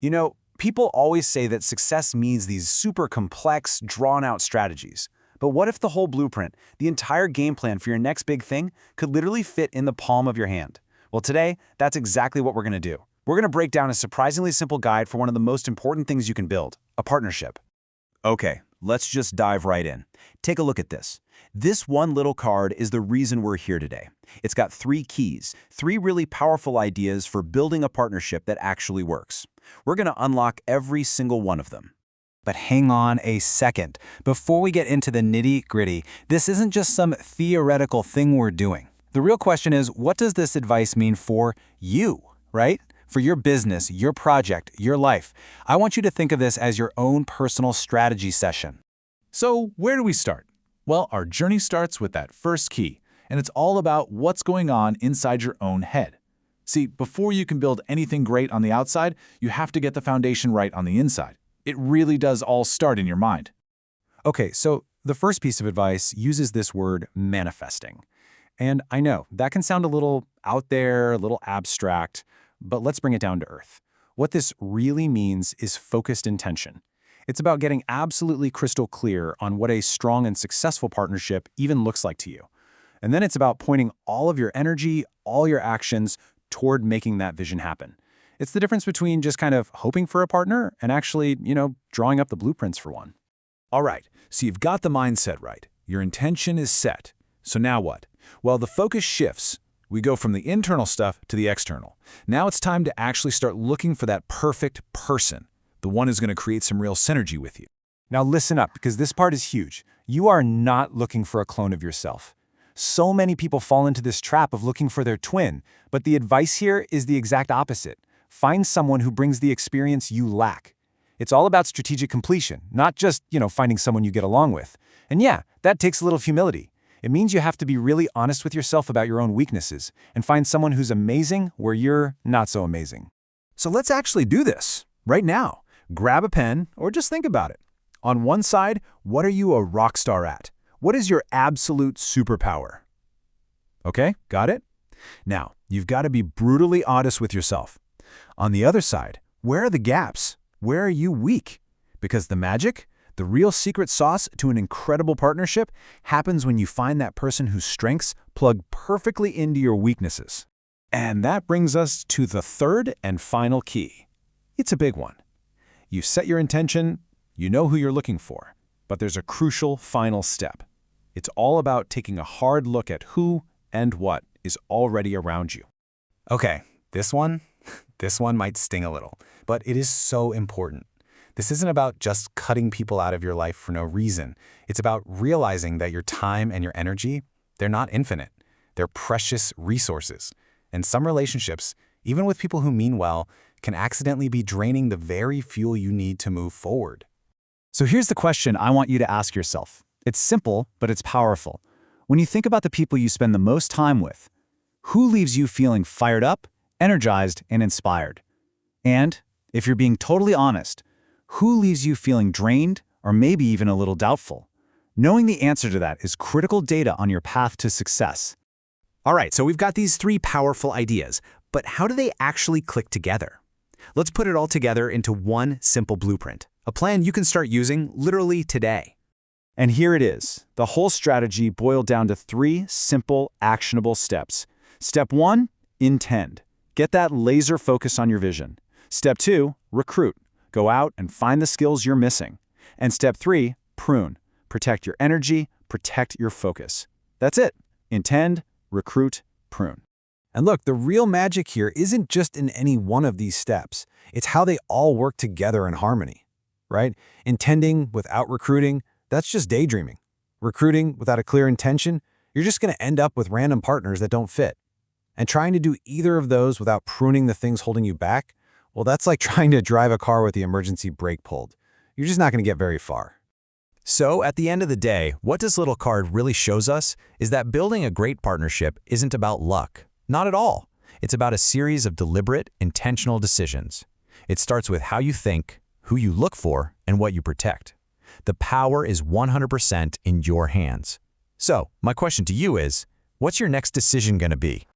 People always say that success means these super complex, drawn-out strategies. But what if the whole blueprint, the entire game plan for your next big thing, could literally fit in the palm of your hand? Well, today, that's exactly what we're going to do. We're going to break down a surprisingly simple guide for one of the most important things you can build, a partnership. Okay, let's just dive right in. Take a look at this. This one little card is the reason we're here today. It's got 3 keys, 3 really powerful ideas for building a partnership that actually works. We're going to unlock every single one of them. But hang on a second. Before we get into the nitty-gritty, this isn't just some theoretical thing we're doing. The real question is, what does this advice mean for you, right? For your business, your project, your life. I want you to think of this as your own personal strategy session. So where do we start? Well, our journey starts with that first key, and it's all about what's going on inside your own head. See, before you can build anything great on the outside, you have to get the foundation right on the inside. It really does all start in your mind. Okay, so the first piece of advice uses this word manifesting. And I know that can sound a little out there, a little abstract, but let's bring it down to earth. What this really means is focused intention. It's about getting absolutely crystal clear on what a strong and successful partnership even looks like to you. And then it's about pointing all of your energy, all your actions toward making that vision happen. It's the difference between just kind of hoping for a partner and actually, drawing up the blueprints for one. All right, so you've got the mindset right. Your intention is set. So now what? Well, the focus shifts. We go from the internal stuff to the external. Now it's time to actually start looking for that perfect person, the one who's going to create some real synergy with you. Now listen up, because this part is huge. You are not looking for a clone of yourself. So many people fall into this trap of looking for their twin, but the advice here is the exact opposite. Find someone who brings the experience you lack. It's all about strategic completion, not just, finding someone you get along with. And yeah, that takes a little humility. It means you have to be really honest with yourself about your own weaknesses and find someone who's amazing where you're not so amazing. So let's actually do this right now. Grab a pen or just think about it. On one side, what are you a rock star at? What is your absolute superpower? Okay, got it? Now, you've got to be brutally honest with yourself. On the other side, where are the gaps? Where are you weak? Because the magic, the real secret sauce to an incredible partnership, happens when you find that person whose strengths plug perfectly into your weaknesses. And that brings us to the third and final key. It's a big one. You set your intention, you know who you're looking for, but there's a crucial final step. It's all about taking a hard look at who and what is already around you. Okay, this one might sting a little, but it is so important. This isn't about just cutting people out of your life for no reason. It's about realizing that your time and your energy, they're not infinite. They're precious resources. And some relationships, even with people who mean well, can accidentally be draining the very fuel you need to move forward. So here's the question I want you to ask yourself. It's simple, but it's powerful. When you think about the people you spend the most time with, who leaves you feeling fired up, energized, and inspired? And, if you're being totally honest, who leaves you feeling drained or maybe even a little doubtful? Knowing the answer to that is critical data on your path to success. All right, so we've got these 3 powerful ideas, but how do they actually click together? Let's put it all together into one simple blueprint, a plan you can start using literally today. And here it is, the whole strategy boiled down to 3 simple, actionable steps. Step 1, intend. Get that laser focus on your vision. Step 2, recruit. Go out and find the skills you're missing. And step 3, prune. Protect your energy, protect your focus. That's it. Intend, recruit, prune. And look, the real magic here isn't just in any one of these steps. It's how they all work together in harmony, right? Intending without recruiting, that's just daydreaming. Recruiting without a clear intention, you're just going to end up with random partners that don't fit. And trying to do either of those without pruning the things holding you back, well, that's like trying to drive a car with the emergency brake pulled. You're just not going to get very far. So at the end of the day, what this little card really shows us is that building a great partnership isn't about luck. Not at all. It's about a series of deliberate, intentional decisions. It starts with how you think, who you look for, and what you protect. The power is 100% in your hands. So, my question to you is, what's your next decision going to be?